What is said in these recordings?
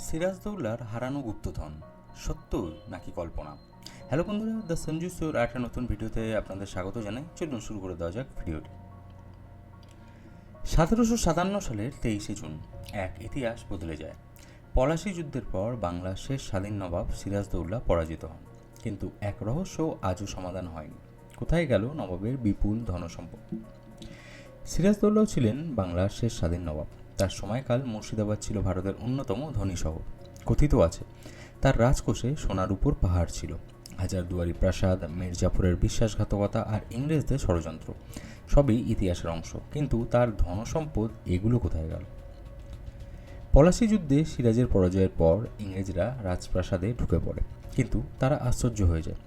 সিরাজদৌল্লার হারানো গুপ্তধন সত্য নাকি কল্পনা? হ্যালো বন্ধুরা, দ্য সঞ্জু শোর একটা নতুন ভিডিওতে আপনাদের স্বাগত জানাই। চলুন শুরু করে দেওয়া যাক ভিডিওটি। 1757 সালের 23শে জুন এক ইতিহাস বদলে যায়। পলাশী যুদ্ধের পর বাংলার শেষ স্বাধীন নবাব সিরাজদৌল্লা পরাজিত হন, কিন্তু এক রহস্য আজও সমাধান হয়নি। কোথায় গেল নবাবের বিপুল ধনসম্পদ? সিরাজদৌল্লাও ছিলেন বাংলার শেষ স্বাধীন নবাব। তার সময়কাল মুর্শিদাবাদ ছিল ভারতের অন্যতম ধনী শহর। কথিত আছে তার রাজকোষে সোনার উপর পাহাড় ছিল। হাজারদুয়ারি প্রাসাদ, মীর জাফরের বিশ্বাসঘাতকতা আর ইংরেজদের ষড়যন্ত্র সবই ইতিহাসের অংশ, কিন্তু তার ধনসম্পদ এগুলো কোথায় গেল? পলাশী যুদ্ধে সিরাজের পরাজয়ের পর ইংরেজরা রাজপ্রাসাদে ঢুকে পড়ে, কিন্তু তারা আশ্চর্য হয়ে যায়,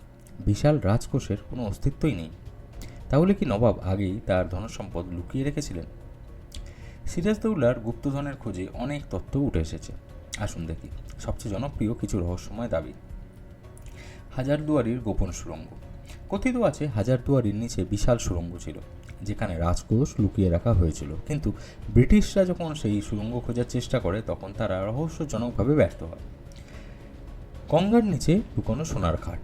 বিশাল রাজকোষের কোনো অস্তিত্বই নেই। তাহলে কি নবাব আগেই তার ধনসম্পদ লুকিয়ে রেখেছিলেন? সিরাজদৌল্লার গুপ্তধনের খোঁজে অনেক তথ্য উঠে এসেছে। আসুন দেখি সবচেয়ে জনপ্রিয় কিছু রহস্যময় দাবি। হাজারদুয়ারির গোপন সুড়ঙ্গ। কথিত আছে হাজারদুয়ারির নিচে বিশাল সুড়ঙ্গ ছিল, যেখানে রাজকোষ লুকিয়ে রাখা হয়েছিল, কিন্তু ব্রিটিশরা যখন সেই সুড়ঙ্গ খোঁজার চেষ্টা করে তখন তারা রহস্যজনকভাবে ব্যর্থ হয়। গঙ্গার নিচে লুকানো সোনার খাট।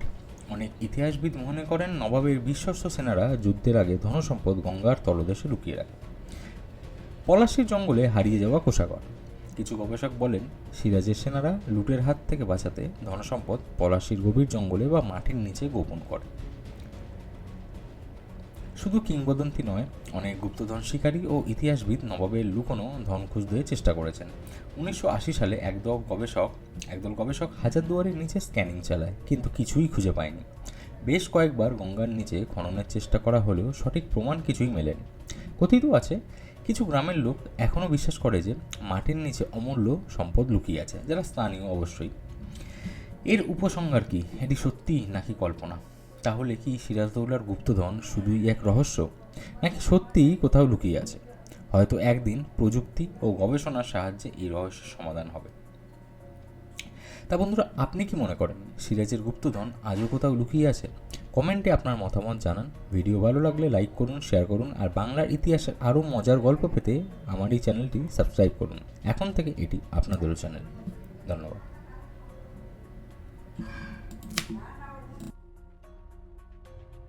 অনেক ইতিহাসবিদ মনে করেন নবাবের বিশ্বস্ত সেনারা যুদ্ধের আগে ধনসম্পদ গঙ্গার তলদেশে লুকিয়ে রাখে। পলাশীর জঙ্গলে হারিয়ে যাওয়া কোষাগার। কিছু গবেষক বলেন সিরাজের সেনারা লুটের হাত থেকে বাঁচাতে ধনসম্পদ পলাশীর গভীর জঙ্গলে বা মাটির নিচে গোপন করে। শুধু কিংবদন্তি নয়, অনেক গুপ্তধন শিকারী ও ইতিহাসবিদ নবাবের লুকোনো ধন খুঁজতে চেষ্টা করেছেন। 1980 সালে একদল গবেষক হাজারদুয়ারির নিচে স্ক্যানিং চালায়, কিন্তু কিছুই খুঁজে পায়নি। বেশ কয়েকবার গঙ্গার নিচে খননের চেষ্টা করা হলেও সঠিক প্রমাণ কিছুই মেলেনি। কথিত আছে কিছু গ্রামের লোক এখনও বিশ্বাস করে যে মাটির নিচে অমূল্য সম্পদ লুকিয়ে আছে, যারা স্থানীয় অবশ্যই। এর উপসংহার কি? এটি সত্যি নাকি কল্পনা? তাহলে কি সিরাজদৌল্লার গুপ্তধন শুধুই এক রহস্য, নাকি সত্যিই কোথাও লুকিয়ে আছে? হয়তো একদিন প্রযুক্তি ও গবেষণার সাহায্যে এই রহস্যের সমাধান হবে। তা বন্ধুরা, আপনি কি মনে করেন সিরাজের গুপ্তধন আজও কোথাও লুকিয়ে আছে? কমেন্টে আপনার মতামত জানান। ভিডিও ভালো লাগলে লাইক করুন, শেয়ার করুন, আর বাংলার ইতিহাসের আরও মজার গল্প পেতে আমার এই চ্যানেলটি সাবস্ক্রাইব করুন। এখন থেকে এটি আপনাদেরও চ্যানেল। ধন্যবাদ।